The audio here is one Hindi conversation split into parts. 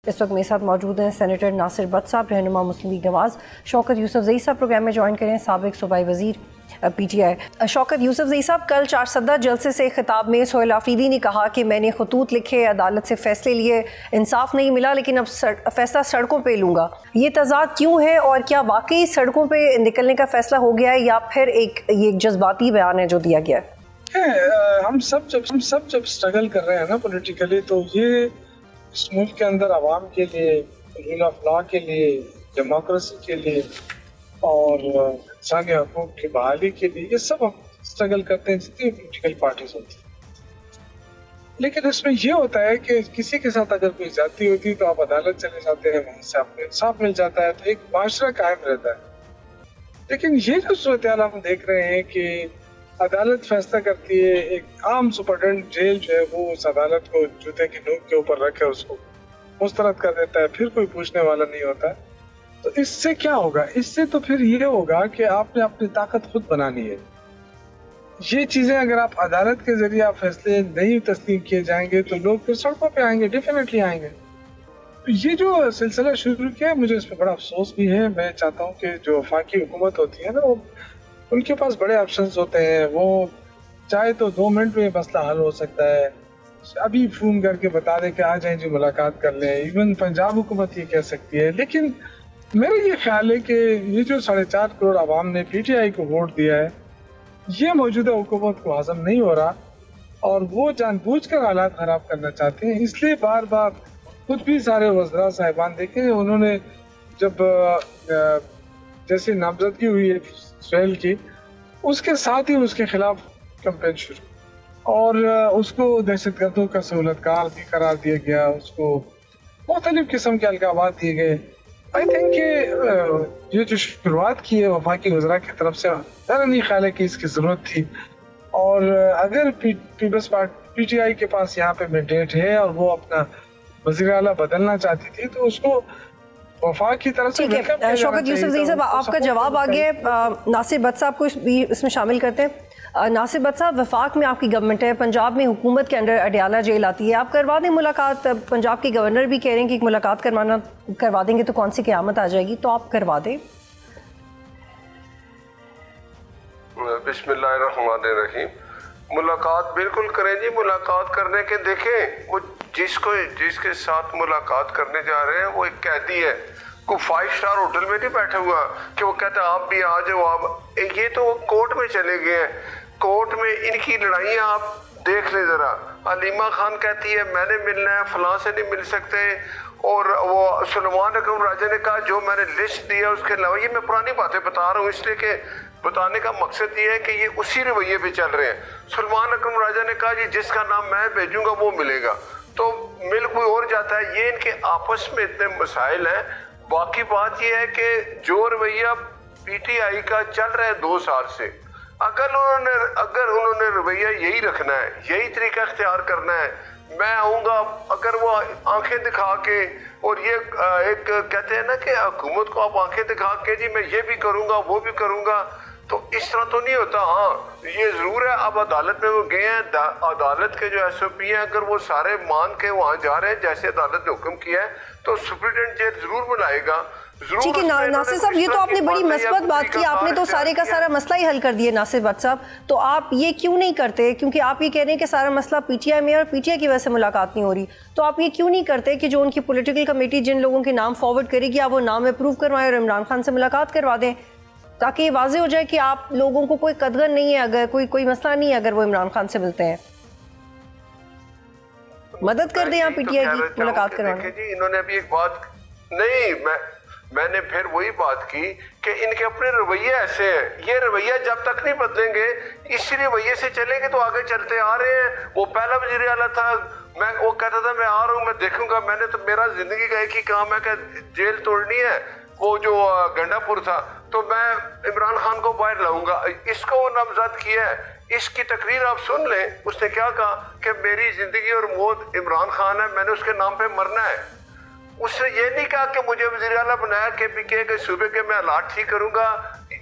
इस वक्त मेरे साथ मौजूद हैं सेनेटर नासिर बट साहब, रहनुमा मुस्लिम लीग नवाज। शौकत यूसुफजई साहब प्रोग्राम में ज्वाइन करें, साबिक सूबाई वजीर PTI। शौकत यूसुफजई साहब, कल 4 सद्दा जलसे से खिताब में सोहेल आफरीदी ने कहा कि मैंने खतूत लिखे, अदालत से फैसले लिए, इंसाफ नहीं मिला, लेकिन अब फैसला सड़कों पर लूँगा। ये तजाद क्यों है और क्या वाकई सड़कों पर निकलने का फैसला हो गया है या फिर ये एक जज्बाती बयान है जो दिया गया है? हम सब जब स्ट्रगल कर रहे हैं ना पॉलिटिकली, तो ये इस मुल्क के अंदर आवाम के लिए, रूल ऑफ लॉ के लिए, डेमोक्रेसी के लिए और इंसानी हकूक़ की बहाली के लिए, ये सब हम स्ट्रगल करते हैं जितनी पॉलिटिकल पार्टीज होती हैं। लेकिन इसमें ये होता है कि किसी के साथ अगर कोई ज्यादती होती है तो आप अदालत चले जाते हैं, वहीं से आपको इंसाफ मिल जाता है, तो एक माशरा कायम रहता है। लेकिन ये जो सूरत हाल हम देख रहे हैं कि अदालत फैसला करती है, एक आम सुपरटेंडेंट जेल जो है वो उस अदालत को जूते की नोक के ऊपर रखे उसको मुस्तरद कर देता है, फिर कोई पूछने वाला नहीं होता। तो इससे क्या होगा? इससे तो फिर ये होगा कि आपने अपनी ताकत खुद बनानी है। ये चीजें अगर आप अदालत के जरिए आप फैसले नहीं तस्लीम किए जाएंगे तो लोग फिर सड़कों पे आएंगे, डेफिनेटली आएंगे। तो ये जो सिलसिला शुरू किया, मुझे इस पर बड़ा अफसोस भी है। मैं चाहता हूँ कि जो वफाकी हुकूमत होती है ना, वो उनके पास बड़े ऑप्शंस होते हैं, वो चाहे तो 2 मिनट में मसला हल हो सकता है। अभी फोन करके बता दें कि आ जाएं जी, मुलाकात कर लें। इवन पंजाब हुकूमत ये कह सकती है। लेकिन मेरा ये ख्याल है कि ये जो 4.5 करोड़ आवाम ने PTI को वोट दिया है, ये मौजूदा हुकूमत को हजम नहीं हो रहा और वो जानबूझकर हालात खराब करना चाहते हैं। इसलिए बार बार खुद भी सारे वज़रा साहिबान देखें, उन्होंने जब जैसे नामजदगी हुई है सोहेल की, उसके साथ ही उसके खिलाफ कैंपेन शुरू और उसको दहशतगर्दों का सहूलतकार भी करार दिया गया, उसको मुख्तलिफ किस्म के अलकाबात दिए गए। आई थिंक ये जो शुरुआत की है वफाकी वज़रा की तरफ से, मेरा नहीं ख्याल है कि इसकी ज़रूरत थी। और अगर पीपल्स पार्टी PTI के पास यहाँ पे मैंडेट है और वो अपना वज़ीर आला बदलना चाहती थी, तो उसको वफाक की तरफ से। शौकत यूसुफजई साहब, आपका जवाब आ गया। नासिर बट साहब को इसमें शामिल करते हैं। नासिर बट साहब, वफाक में आपकी गवर्नमेंट है, पंजाब में हुकूमत के अंडर अडियाला जेल आती है, आप करवा दें मुलाकात। पंजाब के गवर्नर भी कह रहे हैं कि मुलाकात करवा देंगे तो कौन सी क़यामत आ जाएगी, तो आप करवा दें। बिस्मिल्लाहिर्रहमानिर्रहीम। मुलाकात बिल्कुल करें जी। मुलाकात करने के देखें, वो जिसके साथ मुलाकात करने जा रहे हैं वो एक कैदी है, कोई 5 स्टार होटल में नहीं बैठा हुआ कि वो कहता है आप भी आ जाओ। आप ये तो कोर्ट में चले गए हैं, कोर्ट में इनकी लड़ाइयाँ आप देख ले जरा। अलीमा खान कहती है मैंने मिलना है, फलां से नहीं मिल सकते, और वो सलमान अकरम राजा ने कहा जो मैंने लिस्ट दिया उसके अलावा। ये मैं पुरानी बातें बता रहा हूँ इसलिए कि बताने का मकसद ये है कि ये उसी रवैये पे चल रहे हैं। सलमान अकरम राजा ने कहा जी जिसका नाम मैं भेजूंगा वो मिलेगा, तो मिल कोई और जाता है। ये इनके आपस में इतने मसाइल हैं। बाकी बात ये है कि जो रवैया PTI का चल रहा है 2 साल से, अगर उन्होंने रवैया यही रखना है, यही तरीका इख्तियार करना है, मैं आऊँगा, अगर वो आंखें दिखा के, और ये एक कहते हैं ना कि हुकूमत को आप आंखें दिखा के जी मैं ये भी करूँगा वो भी करूँगा, तो इस तरह तो नहीं होता। हाँ, ये ज़रूर है, अब अदालत में वो गए हैं, अदालत के जो SOP हैं अगर वो सारे मान के वहाँ जा रहे हैं जैसे अदालत ने हुक्म किया है, तो सुप्रीटेंडेंट जेल ज़रूर बुलाएगा। ठीक है नासिर साहब, ये तो आपने बड़ी मस्बत बात की, आपने तो सारे का सारा मसला ही हल कर दिया नासिर बट साहब। तो आप ये क्यों नहीं करते? क्योंकि आप ये कह रहे हैं कि सारा मसला PTI में और PTI की वजह से मुलाकात नहीं हो रही, तो आप ये क्यों नहीं करते कि जो उनकी पॉलिटिकल कमेटी जिन लोगों के नाम फॉरवर्ड करेगी आप वो नाम अप्रूव करवाएं और इमरान खान से मुलाकात करवा दें, ताकि ये वाज़ेह हो जाए कि आप लोगों को कोई कदर नहीं है, अगर कोई मसला नहीं है अगर वो इमरान खान से मिलते हैं। मदद कर दें आप PTI की मुलाकात करवाने। इन्होंने अभी एक बात नहीं, मैंने फिर वही बात की कि इनके अपने रवैये ऐसे हैं। ये रवैया जब तक नहीं बदलेंगे, इसी रवैये से चलेंगे तो आगे चलते आ रहे हैं। वो पहला वज़ीर आला था, वो कहता था मैं आ रहा हूँ, मैं देखूंगा। मैंने तो मेरा जिंदगी का एक ही काम है कि जेल तोड़नी है, वो जो गंडापुर था, तो मैं इमरान खान को बाहर लाऊंगा। इसको वो नामजद किया है। इसकी तकरीर आप सुन लें, उसने क्या कहा कि मेरी जिंदगी और मौत इमरान खान है, मैंने उसके नाम पे मरना है। उसने ये नहीं कहा कि मुझे वज़ीर आला बनाया KPK के सूबे के मैं हालात ठीक करूंगा,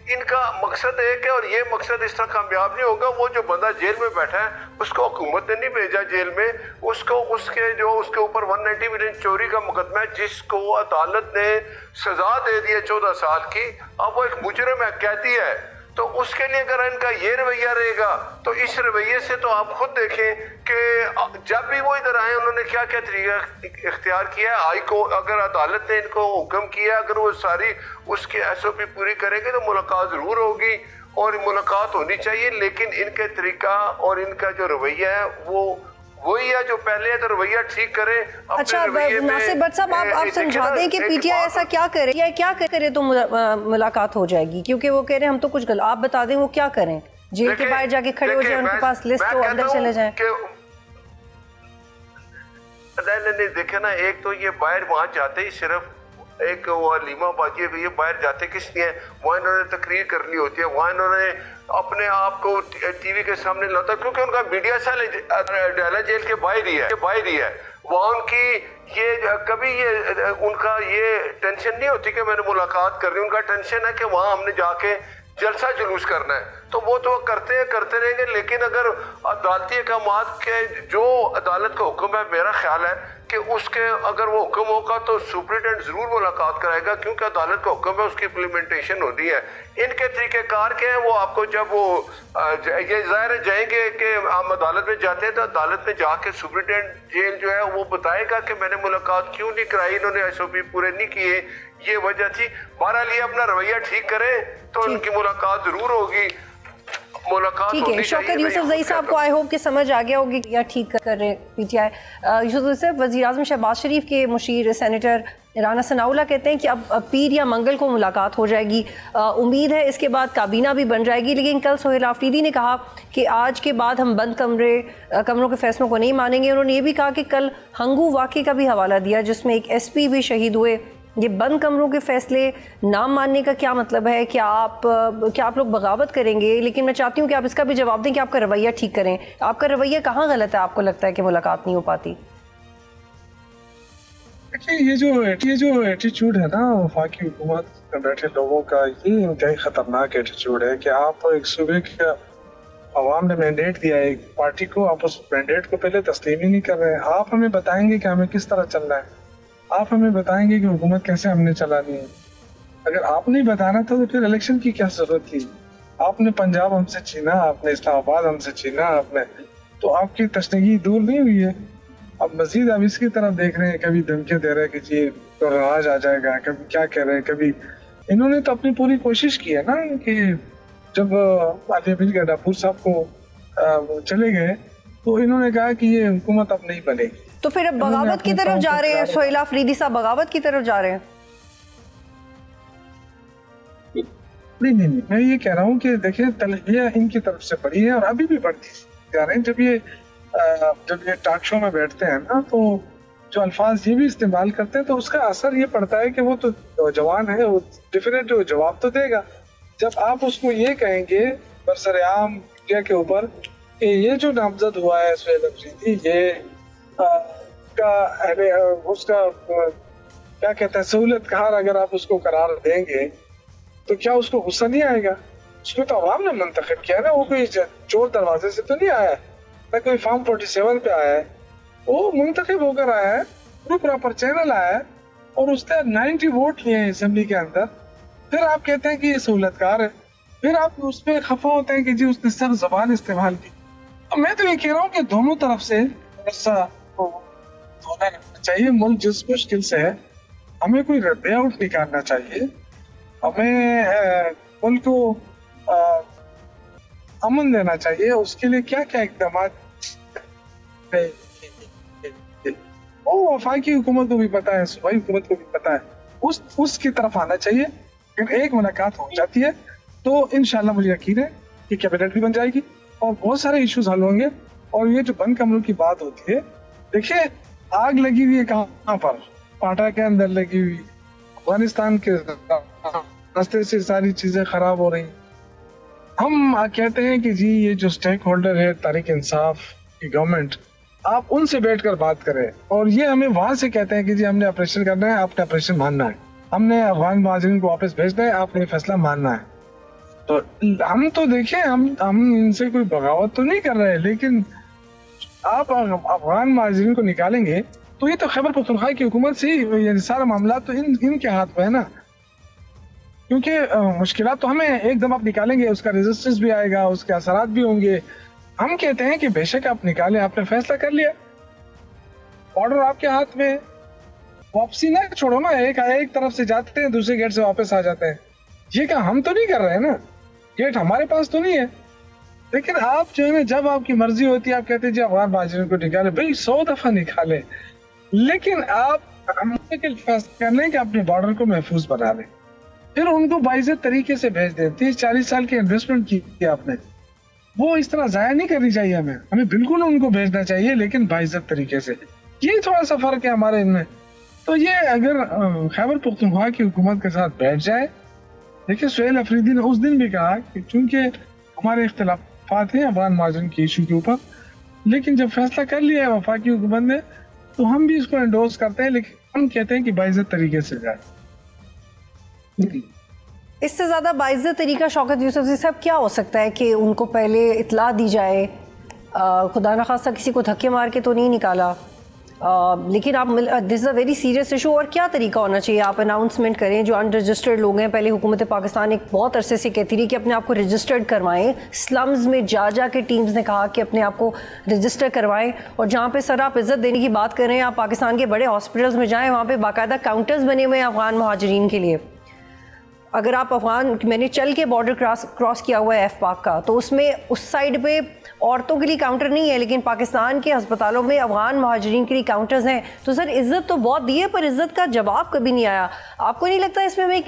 इनका मकसद एक है और ये मकसद इस तरह कामयाब नहीं होगा। वो जो बंदा जेल में बैठा है उसको हुकूमत ने नहीं भेजा जेल में, उसको उसके ऊपर 190 मिलियन चोरी का मुकदमा है जिसको अदालत ने सजा दे दी है 14 साल की। अब वो एक मुजरिम है, कैदी है, तो उसके लिए अगर इनका ये रवैया रहेगा तो इस रवैये से तो आप खुद देखें कि जब भी वो इधर आए उन्होंने क्या क्या तरीका इख्तियार किया है। हाई को अगर अदालत ने इनको हुक्म किया, अगर वो सारी उसकी SOP पूरी करेंगे तो मुलाकात ज़रूर होगी और मुलाकात होनी चाहिए। लेकिन इनके तरीका और इनका जो रवैया है वो वही है जो पहले है, तो रवैया ठीक करें। अच्छा नासिर भट्ट साहब, आप समझा दें कि PTI ऐसा क्या करे या क्या करे तो मुलाकात हो जाएगी, क्योंकि वो कह रहे हैं हम तो कुछ गलत, आप बता दें वो क्या करें, जेल के बाहर जाके खड़े हो जाए, उनके पास लिस्ट हो, अंदर चले जाएं। नहीं देखे ना, एक तो ये बाहर वहां जाते ही सिर्फ एक वो हलीमा बाजी है, ये बाहर जाते किस लिए, वहाँ इन्होंने तकरीर करनी होती है, वहाँ इन्होंने अपने आप को TV के सामने लाता, क्योंकि उनका मीडिया सेल डाला जेल के बाहर ही है। वहाँ उनकी ये कभी ये उनका ये टेंशन नहीं होती कि मैंने मुलाकात करनी, उनका टेंशन है कि वहाँ हमने जाके जलसा जुलूस करना है, तो वो तो करते रहेंगे। लेकिन अगर अदालती अहकामात के जो अदालत का हुक्म है, मेरा ख्याल है कि उसके अगर वो हुक्म होगा तो सुप्रिटेंडेंट जरूर मुलाकात कराएगा, क्योंकि अदालत का हुक्म है, उसकी इम्प्लीमेंटेशन होनी है। इनके तरीक़ेकार के हैं वो आपको जब वो ये ज़ाहिर जाएंगे कि हम अदालत में जाते हैं तो अदालत में जाके सुप्रिटेंडेंट जेल जो है वो बताएगा कि मैंने मुलाकात क्यों नहीं कराई, इन्होंने SOP पूरे नहीं किए, ये वजह थी। बहरहाल ये अपना रवैया ठीक करें तो उनकी मुलाकात जरूर होगी। ठीक है, शौकत यूसुफजई साहब को आई होप कि समझ आ गया होगी या ठीक कर रहे PTI। यूसुफजई वज़ीर आज़म शहबाज शरीफ के मुशीर सेनेटर राना सनाउल्लाह कहते हैं कि अब पीर या मंगल को मुलाकात हो जाएगी, उम्मीद है इसके बाद काबीना भी बन जाएगी। लेकिन कल सोहेल आफरीदी ने कहा कि आज के बाद हम बंद कमरों के फैसलों को नहीं मानेंगे। उन्होंने ये भी कहा कि कल हंगू वाक़े का भी हवाला दिया जिसमें एक SP भी शहीद हुए। ये बंद कमरों के फैसले ना मानने का क्या मतलब है? क्या आप लोग बगावत करेंगे? लेकिन मैं चाहती हूँ कि आप इसका भी जवाब दें कि आपका रवैया ठीक करें। आपका रवैया कहाँ गलत है, आपको लगता है कि मुलाकात नहीं हो पाती? देखिए ये जो एटीट्यूड है ना वफाकी हुकूमत में बैठे लोगों का, ये इंतहाई खतरनाक एटीट्यूड है कि आप एक सूबे के अवाम ने मैंडेट दिया है एक पार्टी को, आप उस मैंडेट को पहले तस्लीम ही नहीं कर रहे हैं। आप हमें बताएंगे कि हमें किस तरह चलना है, आप हमें बताएंगे कि हुकूमत कैसे हमने चलानी है। अगर आप नहीं बताना था तो फिर इलेक्शन की क्या जरूरत थी? आपने पंजाब हमसे छीना, आपने इस्लामाबाद हमसे छीना, आपने तो आपकी तशनगी दूर नहीं हुई है। अब मजीद आप इसकी तरफ देख रहे हैं, कभी धमकियां दे रहे हैं कि जी तो राज आ जाएगा, कभी क्या कह रहे हैं, कभी इन्होंने तो अपनी पूरी कोशिश की है ना कि जब आलिया गडापुर साहब को चले गए तो इन्होंने कहा कि ये हुकूमत अब नहीं बनेगी। तो फिर अब बगावत की तरफ जा रहे हैं सोहेल आफरीदी साहब, बगावत की तरफ जा रहे हैं? नहीं, मैं ये कह रहा हूँ कि देखिए तलबिया इनकी तरफ से पड़ी है और अभी भी बढ़ती जा रहे हैं। जब ये टॉक शो में बैठते हैं ना तो जो अल्फाज ये भी इस्तेमाल करते हैं तो उसका असर ये पड़ता है कि वो तो जवान है, वो डिफरेंट जवाब तो देगा। जब आप उसको ये कहेंगे बरसरेआम मीडिया के ऊपर कि ये जो नामजद हुआ है सोहेल आफरीदी, ये उसका क्या कहते हैं सहूलतकार, अगर आप उसको करार देंगे तो क्या उसको गुस्सा नहीं आएगा? उसको तो अवाम ने मुंतखब किया ना, वो कोई चोर दरवाजे से तो नहीं आया है, ना कोई फॉर्म 47 पे आया है, वो मुंतखब होकर आया है, वो प्रॉपर चैनल आया है और उसने 90 वोट लिए हैं असेंबली के अंदर। फिर आप कहते हैं कि ये सहूलतकार है, फिर आप उस पर खफा होते हैं कि जी उसने सर जबान इस्तेमाल की। अब मैं तो ये कह रहा हूँ कि दोनों तरफ से ऐसा होना चाहिए। मुल्क जिस मुश्किल से है, हमें कोई वे आउट निकालना चाहिए, हमें मुल्क को अमन देना चाहिए। उसके लिए क्या क्या इकदाम वो वफाकी हुकूमत को भी पता है, सूबाई हुकूमत को भी पता है, उसकी तरफ आना चाहिए। अगर एक मुलाकात हो जाती है तो इंशाल्लाह मुझे यकीन है कि कैबिनेट भी बन जाएगी और बहुत सारे इश्यूज हल होंगे। और ये जो बंद कमरों की बात होती है, देखिए आग लगी हुई है कहाँ पर? पाटा के अंदर लगी हुई, अफगानिस्तान के रास्ते से सारी चीजें खराब हो रही। हम कहते हैं कि जी ये जो स्टेक होल्डर है तहरीक इंसाफ की गवर्नमेंट, आप उनसे बैठकर बात करें, और ये हमें वहां से कहते हैं कि जी हमने ऑपरेशन करना है, आपने ऑपरेशन मानना है, हमने अफगान महाजरीन को वापस भेजना है, आपने फैसला मानना है। तो हम तो देखें, हम इनसे कोई बगावत तो नहीं कर रहे, लेकिन आप अफगान महाजरीन को निकालेंगे तो ये तो खैबर पख्तूनख्वा की हुकूमत से ही सारा मामला तो इनके हाथ में है ना, क्योंकि मुश्किलात तो हमें एकदम आप निकालेंगे, उसका रेजिस्टेंस भी आएगा, उसके असरात भी होंगे। हम कहते हैं कि बेशक आप निकालें, आपने फैसला कर लिया, ऑर्डर आपके हाथ में, वापसी ना छोड़ो ना, एक तरफ से जाते हैं दूसरे गेट से वापस आ जाते हैं। ये क्या हम तो नहीं कर रहे हैं ना, गेट हमारे पास तो नहीं है, लेकिन आप जो है ना, जब आपकी मर्जी होती है आप कहते हैं जी अफगान महाजरीन को निकाले, भाई 100 दफा निकाले, लेकिन आप फैसला कर लें कि अपने बॉर्डर को महफूज बना लें, फिर उनको बाइज्जत तरीके से भेज दें। 30-40 साल की इन्वेस्टमेंट की आपने, वो इस तरह जाया नहीं करनी चाहिए, हमें बिल्कुल उनको भेजना चाहिए, लेकिन बाइज्जत तरीके से। ये थोड़ा सा फर्क है हमारे इनमें। तो ये अगर खैबर पख्तूनख्वा की हुकूमत के साथ बैठ जाए, देखिए सुहेल अफरीदी ने उस दिन भी कहा कि चूंकि हमारे इख्तिलाफात हैं अफगान महाजरीन के इशू के ऊपर, लेकिन जब फैसला कर लिया है वफाकी हुकूमत ने तो हम भी इसको एंडोर्स करते हैं, लेकिन हम कहते हैं कि बाइज्जत तरीके से जाए। इससे ज़्यादा बाइज्जत तरीका शौकत यूसुफज़ई साहब क्या हो सकता है कि उनको पहले इत्ला दी जाए, खुदा न खास्ता किसी को धक्के मार के तो नहीं निकाला, लेकिन आप this is a very serious issue, और क्या तरीका होना चाहिए? आप अनाउंसमेंट करें, जो अनरजिस्टर्ड लोग हैं, पहले हुकूमत पाकिस्तान एक बहुत अरसे से कहती रही कि अपने आप को रजिस्टर्ड करवाएं, स्लम्स में जा के टीम्स ने कहा कि अपने आप को रजिस्टर करवाएं, और जहाँ पे सर आप इज़्ज़त देने की बात कर रहे हैं, आप पाकिस्तान के बड़े हॉस्पिटल्स में जाएँ, वहाँ पर बाकायदा काउंटर्स बने हुए हैं अफगान महाजरीन के लिए। अगर आप मैंने चल के बॉर्डर क्रॉस किया हुआ है एफ पाक का, तो उसमें उस साइड पे औरतों के लिए काउंटर नहीं है, लेकिन पाकिस्तान के अस्पतालों में अफगान महाजरीन के लिए काउंटर्स हैं। तो सर इज़्ज़त तो बहुत दी है, पर इज़्ज़त का जवाब कभी नहीं आया। आपको नहीं लगता इसमें हमें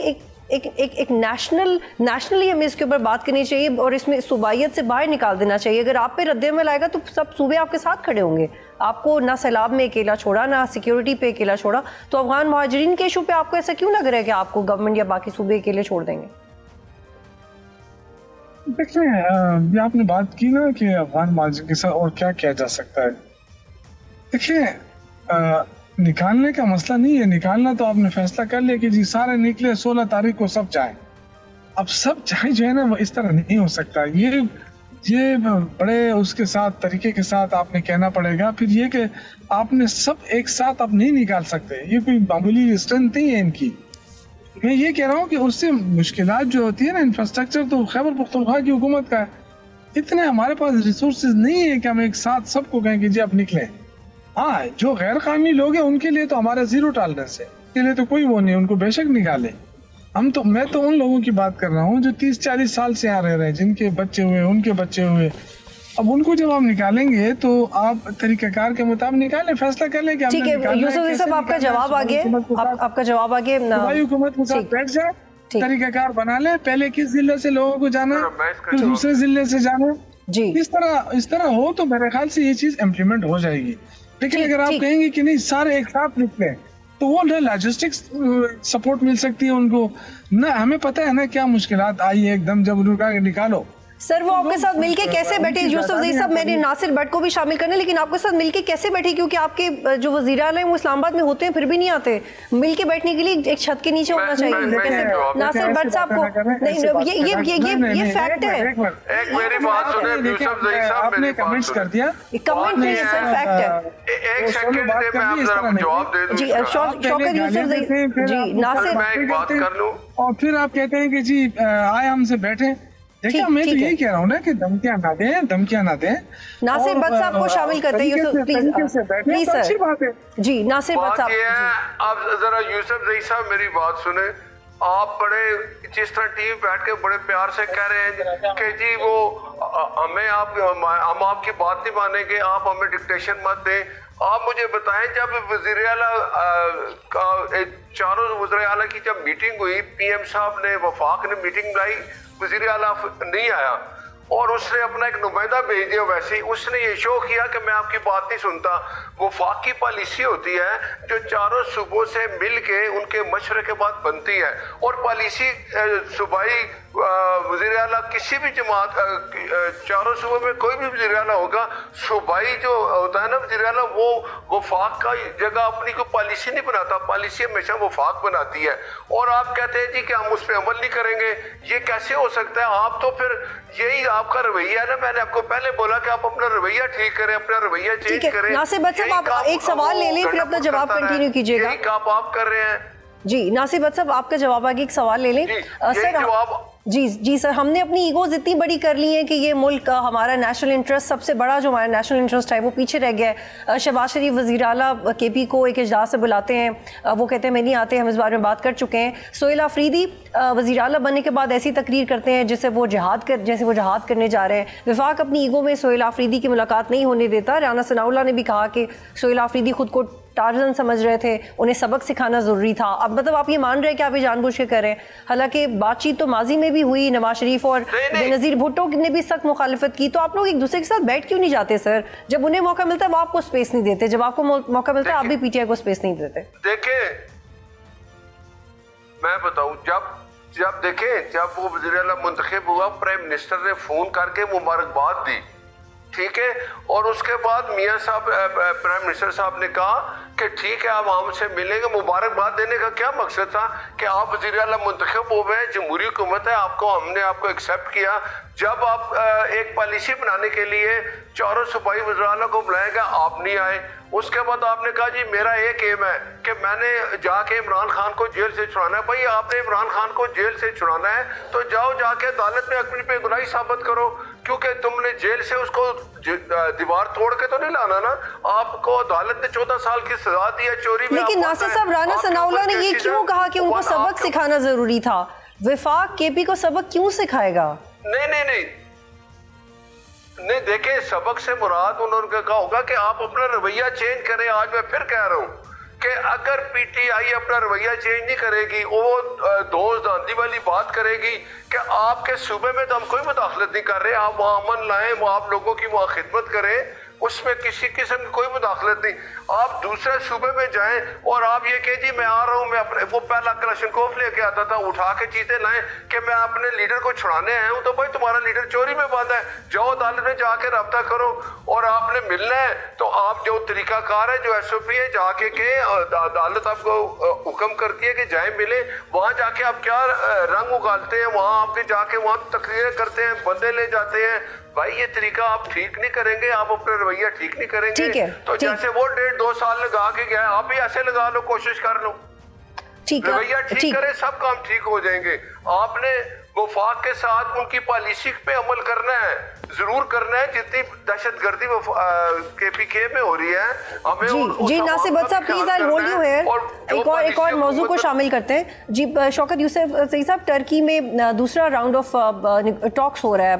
एक नेशनली हमें इसके ऊपर बात करनी चाहिए और इसमें सूबाइयत से बाहर निकाल देना चाहिए? अगर आप पे रद्द-ए-अमल आएगा तो सब सूबे आपके साथ खड़े होंगे, आपको ना सैलाब में अकेला छोड़ा, ना सिक्योरिटी पे अकेला छोड़ा। तो अफगान महाजरीन के इशू पे आपको ऐसा क्यों लग रहा है कि आपको गवर्नमेंट या बाकी सूबे अकेले छोड़ देंगे? देखिए, ये आपने बात की ना कि अफगान महाजरीन के साथ और क्या किया जा सकता है। देखिए, निकालने का मसला नहीं है, निकालना तो आपने फैसला कर लिया कि जी सारे निकले, 16 तारीख को सब जाए। अब सब जाए जो है ना, वो इस तरह नहीं हो सकता। ये बड़े उसके साथ तरीके के साथ आपने कहना पड़ेगा। फिर ये कि आपने सब एक साथ आप नहीं निकाल सकते, ये कोई मामूली स्ट्रेंथ नहीं है इनकी। मैं ये कह रहा हूँ कि उससे मुश्किलात जो होती है ना, इंफ्रास्ट्रक्चर तो खैबर पख्तूनख्वा की हुकूमत का है, इतने हमारे पास रिसोर्सेज नहीं है कि हम एक साथ सबको कहें कि जी आप निकलें। हाँ, जो गैर कानूनी लोग हैं उनके लिए तो हमारा 0 टॉलरेंस है, उनके लिए तो कोई वो नहीं, उनको बेशक निकाले। मैं तो उन लोगों की बात कर रहा हूँ जो 30-40 साल से यहाँ रह रहे हैं, जिनके बच्चे हुए, उनके बच्चे हुए। अब उनको जब आप निकालेंगे तो आप तरीकाकार के मुताबिक निकालें, फैसला कर लें कि ठीक है यूसुफ साहब, आपका जवाब आ गया, आपका जवाब आ गया। हुकूमत के साथ बैठ जाए, तरीकाकार बना ले, पहले किस जिले से लोगों को जाना, फिर दूसरे जिले से जाना जी। इस तरह हो तो मेरे ख्याल से ये चीज इम्प्लीमेंट हो जाएगी। लेकिन अगर आप कहेंगे कि नहीं सारे एक साथ निकले, तो वो लॉजिस्टिक्स सपोर्ट मिल सकती है उनको ना। हमें पता है ना क्या मुश्किलात आई है एकदम जब उन्होंने निकालो। सर वो आपके साथ मिलके कैसे बैठे? यूसुफज़ई साहब, मैंने नासिर भट्ट को भी शामिल करना, लेकिन आपके साथ मिलके कैसे बैठे? क्योंकि आपके जो वज़ीर आला हैं वो इस्लामाबाद में होते हैं, फिर भी नहीं आते। मिलके बैठने के लिए एक छत के नीचे होना चाहिए। कैसे नासिर भट्ट साहब को नहीं, ये फैक्ट है। एक मेरी बात सुने यूसुफज़ई साहब, आपने कमेंट्स कर दिया, कमेंट नहीं है सर, फैक्ट है। एक सेकंड दे, मैं आप जरा जवाब दे दूं जी। शौकत यूसुफज़ई जी, नासिर मैं एक बात कर लूं, और फिर आप कहते हैं कि जी आए हमसे बैठे। देखिए, मैं तो यही कह रहा हूँ ना कि धमकियां ना दें। नासिर भट्ट साहब को शामिल करते हैं यूसुफ, प्लीज सर। अच्छी बात है जी। नासिर भट्ट साहब, अब जरा यूसुफज़ई साहब मेरी बात सुने। आप बड़े जिस तरह टीवी बैठ के बड़े प्यार से कह रहे हैं कि जी वो हम आपकी बात नहीं मानेंगे, आप हमें डिक्टेशन मत दें। आप मुझे बताएं, जब वज़ीर आला का चारों वज़ीर आला की जब मीटिंग हुई, पीएम साहब ने, वफाक ने मीटिंग बुलाई, वज़ीर आला नहीं आया और उसने अपना एक नुमाइंदा भेज दिया। वैसे ही उसने ये शो किया कि मैं आपकी बात नहीं सुनता। वफाक की पॉलिसी होती है जो चारों सूबों से मिल के उनके मशवरे के बाद बनती है, और पॉलिसी सूबाई वज़ीर आला किसी भी जमात चारों सूबों में कोई भी वज़ीर आला होगा, सूबाई जो होता है ना वज़ीर आला, वो वफाक का जगह अपनी कोई पॉलिसी नहीं बनाता, पॉलिसी हमेशा वफाक बनाती है। और आप कहते हैं जी कि हम उस पर अमल नहीं करेंगे, ये कैसे हो सकता है? आप तो फिर यही आपका रवैया है ना, मैंने आपको पहले बोला कि आप अपना रवैया ठीक करें, अपना रवैया चेंज करें। नासिर बट साहब, आप एक सवाल ले लें फिर अपना जवाब कंटिन्यू कीजिएगा। यही काम आप कर रहे हैं जी। नासिर बट साहब, आपका जवाब आगे एक सवाल ले लें सर। जी सर, हमने अपनी ईगोज इतनी बड़ी कर ली हैं कि ये मुल्क हमारा नेशनल इंटरेस्ट, सबसे बड़ा जो हमारा नेशनल इंटरेस्ट है वो पीछे रह गया है। शहबाज शरीफ वज़ीर आला केपी को एक इजलास से बुलाते हैं, वो कहते हैं मैं नहीं आते, हम इस बारे में बात कर चुके हैं। सोहेल आफरीदी वज़ीर आला बनने के बाद ऐसी तकरीर करते हैं जैसे वो जहाद करने जा रहे हैं। वफाक अपनी ईगो में सोहेल आफरीदी की मुलाकात नहीं होने देता। राना सनाउल्लाह ने भी कहा कि सोहेल आफरीदी खुद को टार्जन समझ रहे थे, उन्हें सबक सिखाना ज़रूरी था। अब मतलब आप ये मान रहे हैं कि आप ये जानबूझ के कर रहे हैं? हालांकि बातचीत तो माजी में भी हुई, नवाज शरीफ और बेनज़ीर भुट्टो ने भी सख्त मुखालिफत की, तो आप लोग एक दूसरे के साथ बैठ क्यों नहीं जाते सर? जब उन्हें मौका मिलता है वो आपको स्पेस नहीं देते, जब आपको मौका मिलता है आप भी पीटीआई को स्पेस नहीं देते। देखें, मैं बताऊं, जब वो वज़ीर आला मुंतखब हुआ, प्राइम मिनिस्टर ने फोन करके मुबारकबाद दी, ठीक है, और उसके बाद मियां साहब प्राइम मिनिस्टर साहब ने कहा कि ठीक है आप हमसे मिलेंगे। मुबारकबाद देने का क्या मकसद था कि आप वज़ीर आला मुंतखब हुए हैं, जमहूरी हुकूमत है, हमने आपको एक्सेप्ट किया। जब आप एक पॉलिसी बनाने के लिए चारों सूबाई वज़ीर आला को बुलाया गया, आप नहीं आए। उसके बाद आपने कहा जी मेरा एक एम है कि मैंने जाके इमरान खान को जेल से छुड़ाना है। भाई आपने इमरान खान को जेल से छुड़ाना है तो जाओ जाके अदालत में अपनी बेगुनाही साबित करो, क्योंकि तुमने जेल से उसको दीवार तोड़ के तो नहीं लाना ना। आपको अदालत ने 14 साल की सजा दी है चोरी में। लेकिन नासिर साहब, राना सनाउल्लाह ने ये क्यों कहा कि उनको सबक सिखाना जरूरी था? वफाक केपी को सबक क्यों सिखाएगा? नहीं देखे, सबक से मुराद उन्होंने कहा होगा कि आप अपना रवैया चेंज करें। आज मैं फिर कह रहा हूँ कि अगर पीटीआई अपना रवैया चेंज नहीं करेगी, वो दोस्त दांदी वाली बात करेगी कि आपके सूबे में तो हम कोई मुदाखलत नहीं कर रहे, आप वहाँ अमन लाएं, वो आप लोगों की वहाँ खिदमत करें, उसमें किसी किस्म की कोई मुदाखलत नहीं। आप दूसरे सूबे में जाएं और आप ये कहें जी मैं आ रहा हूँ, मैं अपने वो पहला कलाशनकोफ लेके आता था, उठा के चीजें लाएं कि मैं अपने लीडर को छुड़ाने आया हूँ, तो भाई तुम्हारा लीडर चोरी में बंद है, जाओ अदालत में जाके रब्ता करो। और आपने मिलना है तो आप जो तरीकाकार है, जो SOP है, जाके के अदालत आपको हुक्म करती है कि जाए मिले, वहां जाके आप क्या रंग उगालते हैं, वहां आपके जाके वहां तकरीरें करते हैं, बंदे ले जाते हैं। भाई ये तरीका आप ठीक नहीं करेंगे, आप अपना रवैया ठीक नहीं करेंगे तो जैसे वो 1.5-2 साल लगा के गया, आप भी ऐसे लगा लो, कोशिश कर लो, रवैया ठीक करे, सब काम ठीक हो जाएंगे। आपने वफाक के साथ उनकी पॉलिसी पे अमल करना है, जरूर करना है। जितनी दहशतगर्दी KPK में हो रही है, हमें जी नासिर बट साहब please I hold you here. एक और मौजू को शामिल करते हैं जी। शौकत यूसुफजई साहब, टर्की में दूसरा राउंड ऑफ टॉक्स हो रहा है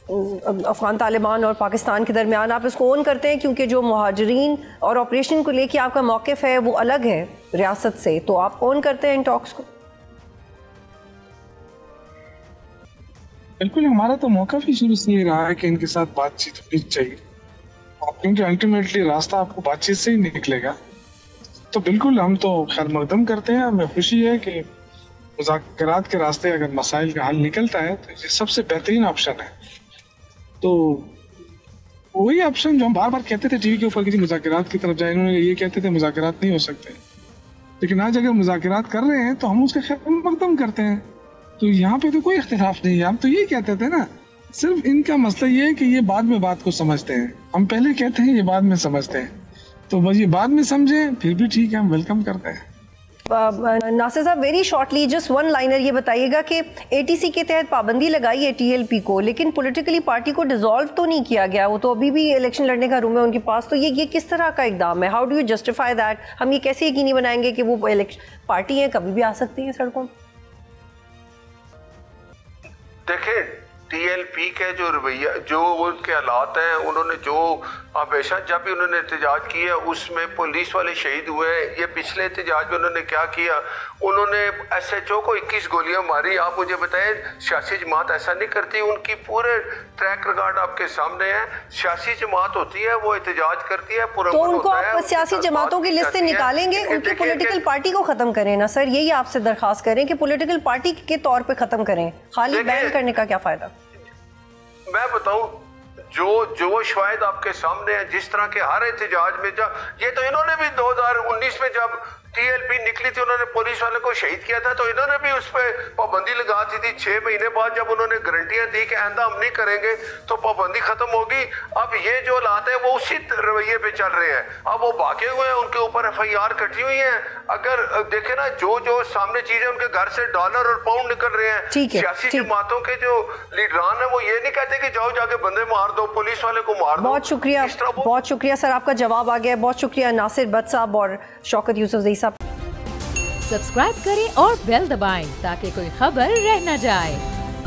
अफगान तालिबान और पाकिस्तान के दरमियान। आप इसको ऑन करते हैं क्योंकि जो मुहाजिरीन और ऑपरेशन को लेके आपका मौक़िफ़ है वो अलग है रियासत से, तो आप ऑन करते हैं इन टॉक्स को? बिल्कुल, हमारा तो मौक़िफ़ ही शुरू से रहा है कि इनके साथ बातचीत होनी चाहिए, क्योंकि अल्टीमेटली रास्ता आपको बातचीत से ही निकलेगा। तो बिल्कुल हम तो खैर मकदम करते हैं। हमें खुशी है कि मुज़ाकरात के रास्ते अगर मसाइल का हल निकलता है तो ये सबसे बेहतरीन ऑप्शन है। तो वही ऑप्शन जो हम बार बार कहते थे टीवी के ऊपर कि मुज़ाकरात की तरफ जाए, इन्होंने ये कहते थे मुज़ाकरात नहीं हो सकते, लेकिन आज अगर मुज़ाकरात कर रहे हैं तो हम उसका खैर मकदम करते हैं। तो यहाँ पे तो कोई इख्तिलाफ नहीं है। हम तो ये कहते थे ना, सिर्फ इनका मसला ये है कि ये बाद में बात को समझते हैं, हम पहले कहते हैं ये बाद में समझते हैं, तो बस ये बाद में समझें फिर भी ठीक है, हम वेलकम करते हैं। नासिर साहब, very shortly just one liner ये बताइएगा कि ATC के तहत पाबंदी लगाई है TLP को, लेकिन पॉलिटिकली पार्टी को डिसॉल्व तो नहीं किया गया, वो तो अभी भी इलेक्शन लड़ने का रूम है उनके पास। तो ये किस तरह का इकदाम है? How do you justify that? हम ये कैसे यकीनी बनाएंगे कि वो पार्टी है कभी भी आ सकती है सड़कों? देखिए TLP के जो रवैया, जो उनके हालात हैं, उन्होंने जो हमेशा जब भी उन्होंने एहतजाज किया उसमें पुलिस वाले शहीद हुए हैं। ये पिछले एहतजाज में उन्होंने क्या किया, उन्होंने SHO को 21 गोलियां मारी। आप मुझे बताएं, सियासी जमात ऐसा नहीं करती, उनकी पूरे ट्रैक रिकॉर्ड आपके सामने है। सियासी जमात होती है वो एहतजाज करती है, तो उनको आप सियासी जमातों की लिस्ट से निकालेंगे, उनकी पॉलिटिकल पार्टी को खत्म करें ना सर, यही आपसे दरखास्त करें कि पॉलिटिकल पार्टी के तौर पे खत्म करें, खाली बैन करने का क्या फायदा। मैं बताऊं, जो शायद आपके सामने है, जिस तरह के हर एहतजाज में ये तो इन्होंने भी 2019 में जब TLP निकली थी, उन्होंने पुलिस वाले को शहीद किया था, तो इन्होंने भी उस पर पाबंदी लगा दी थी। 6 महीने बाद जब उन्होंने गारंटियां दी कि आइंदा हम नहीं करेंगे तो पाबंदी खत्म होगी। अब ये जो हालात है वो उसी रवैये पे चल रहे हैं। अब वो भागे हुए हैं, उनके ऊपर FIR कटी हुई है। अगर देखे ना, जो सामने चीजें उनके घर से डॉलर और पाउंड निकल रहे हैं। सियासी जमातों के जो लीडरान है वो ये नहीं कहते कि जाओ जाके बंदे मार दो, पुलिस वाले को मार दो। बहुत शुक्रिया सर, आपका जवाब आ गया। बहुत शुक्रिया नासिर बट साहब और शौकत यूसुफजई साहब। सब्सक्राइब करें और बेल दबाएं ताकि कोई खबर रह न जाए।